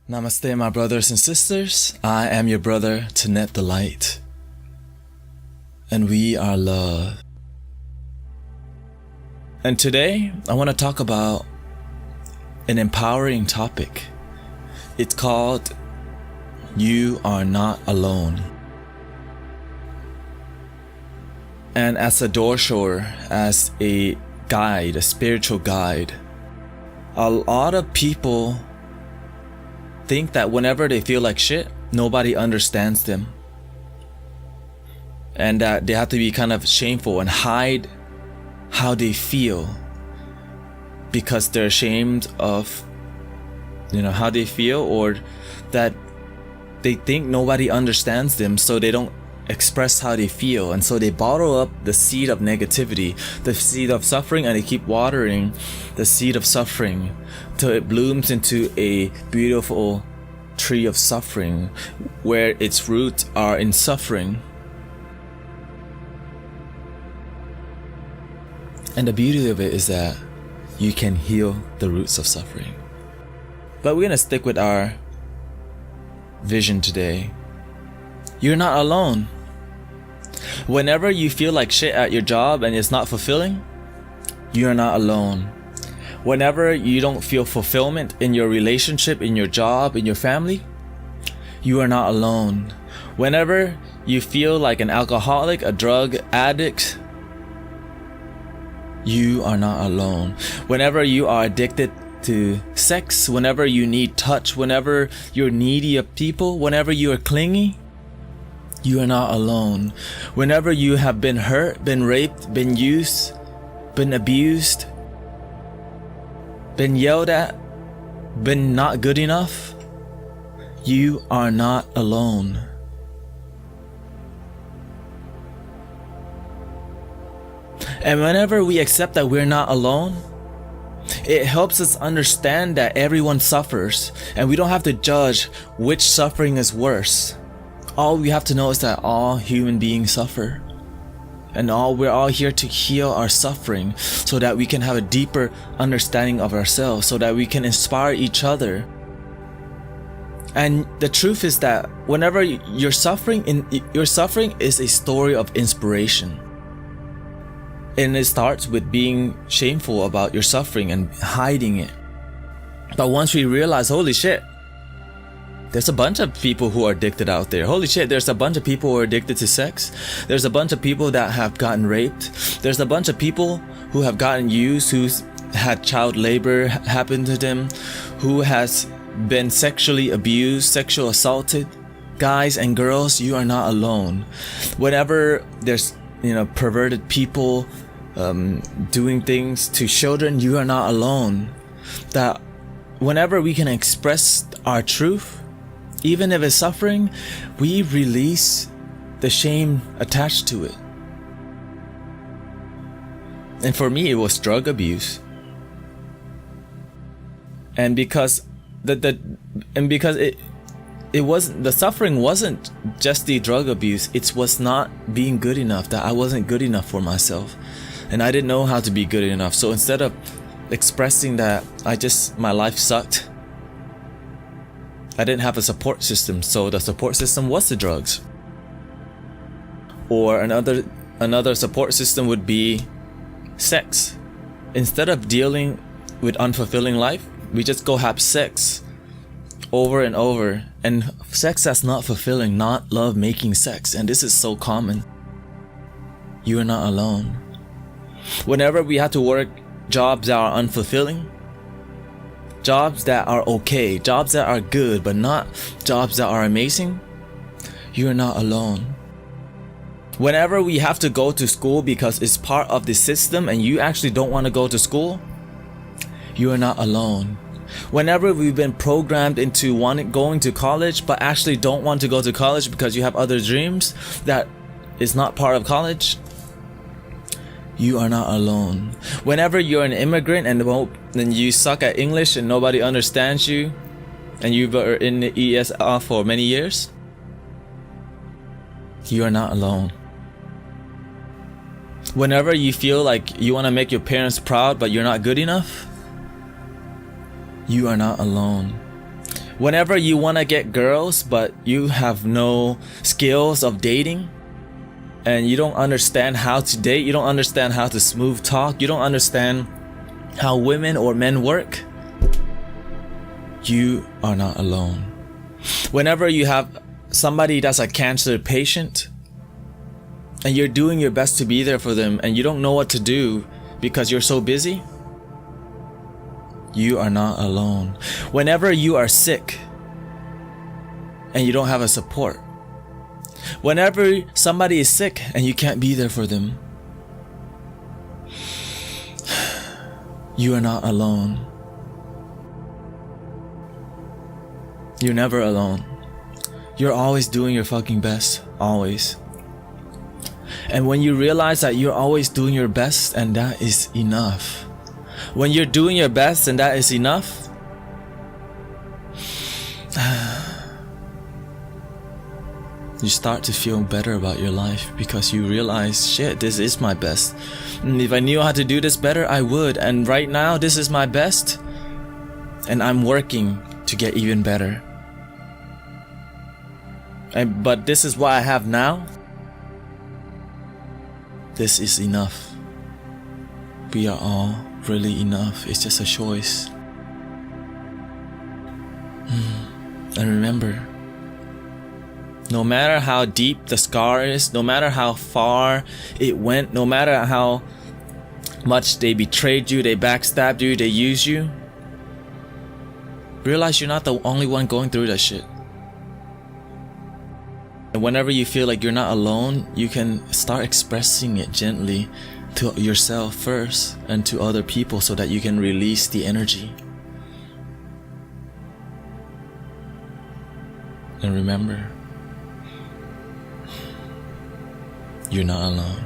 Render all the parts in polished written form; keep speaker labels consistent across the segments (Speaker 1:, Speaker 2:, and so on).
Speaker 1: Namaste, my brothers and sisters. I am your brother, Thanet the Light. And we are love. And today, I want to talk about an empowering topic. It's called You Are Not Alone. And as a doorshore, as a guide, a spiritual guide, a lot of people think that whenever they feel like shit, nobody understands them. And that they have to be kind of shameful and hide how they feel because they're ashamed of, how they feel, or that they think nobody understands them, so they don't express how they feel, and so they bottle up the seed of negativity, the seed of suffering, and they keep watering the seed of suffering till it blooms into a beautiful tree of suffering where its roots are in suffering. And the beauty of it is that you can heal the roots of suffering. But we're gonna stick with our vision today. You're not alone. Whenever you feel like shit at your job and it's not fulfilling, you're not alone. Whenever you don't feel fulfillment in your relationship, in your job, in your family, you are not alone. Whenever you feel like an alcoholic, a drug addict, you are not alone. Whenever you are addicted to sex, whenever you need touch, whenever you're needy of people, whenever you are clingy, you are not alone. Whenever you have been hurt, been raped, been used, been abused, been yelled at, been not good enough, you are not alone. And whenever we accept that we're not alone, it helps us understand that everyone suffers, and we don't have to judge which suffering is worse. All we have to know is that all human beings suffer, and we're all here to heal our suffering so that we can have a deeper understanding of ourselves, so that we can inspire each other. And the truth is that whenever you're suffering, your suffering is a story of inspiration. And it starts with being shameful about your suffering and hiding it. But once we realize, holy shit, there's a bunch of people who are addicted out there. Holy shit, there's a bunch of people who are addicted to sex. There's a bunch of people that have gotten raped. There's a bunch of people who have gotten used, who's had child labor happen to them, who has been sexually abused, sexual assaulted. Guys and girls, you are not alone. Whenever there's perverted people doing things to children, you are not alone. That whenever we can express our truth, even if it's suffering, we release the shame attached to it. And for me, it was drug abuse. And because it wasn't, the suffering wasn't just the drug abuse, it was not being good enough, that I wasn't good enough for myself. And I didn't know how to be good enough. So instead of expressing that my life sucked, I didn't have a support system. So the support system was the drugs. Or another support system would be sex. Instead of dealing with unfulfilling life, we just go have sex over and over, and sex that's not fulfilling, not love making sex. And this is so common. You are not alone. Whenever we have to work jobs that are unfulfilling, jobs that are okay, jobs that are good, but not jobs that are amazing, you are not alone. Whenever we have to go to school because it's part of the system and you actually don't want to go to school, you are not alone. Whenever we've been programmed into going to college but actually don't want to go to college because you have other dreams that is not part of college, you are not alone. Whenever you're an immigrant and you suck at English and nobody understands you, and you were in the ESL for many years, you are not alone. Whenever you feel like you want to make your parents proud but you're not good enough, you are not alone. Whenever you want to get girls, but you have no skills of dating, and you don't understand how to date, you don't understand how to smooth talk, you don't understand how women or men work, you are not alone. Whenever you have somebody that's a cancer patient, and you're doing your best to be there for them, and you don't know what to do because you're so busy, you are not alone. Whenever you are sick and you don't have a support, whenever somebody is sick and you can't be there for them, you are not alone. You're never alone. You're always doing your fucking best. Always. And when you realize that you're always doing your best and that is enough, when you're doing your best and that is enough, you start to feel better about your life, because you realize, shit, this is my best. And if I knew how to do this better, I would. And right now, this is my best. And I'm working to get even better. But this is what I have now. This is enough. We are all really enough. It's just a choice. And remember, no matter how deep the scar is, no matter how far it went, no matter how much they betrayed you, they backstabbed you, they used you, realize you're not the only one going through that shit. And whenever you feel like you're not alone, you can start expressing it gently to yourself first and to other people, so that you can release the energy. And remember, you're not alone.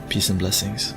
Speaker 1: Peace and blessings.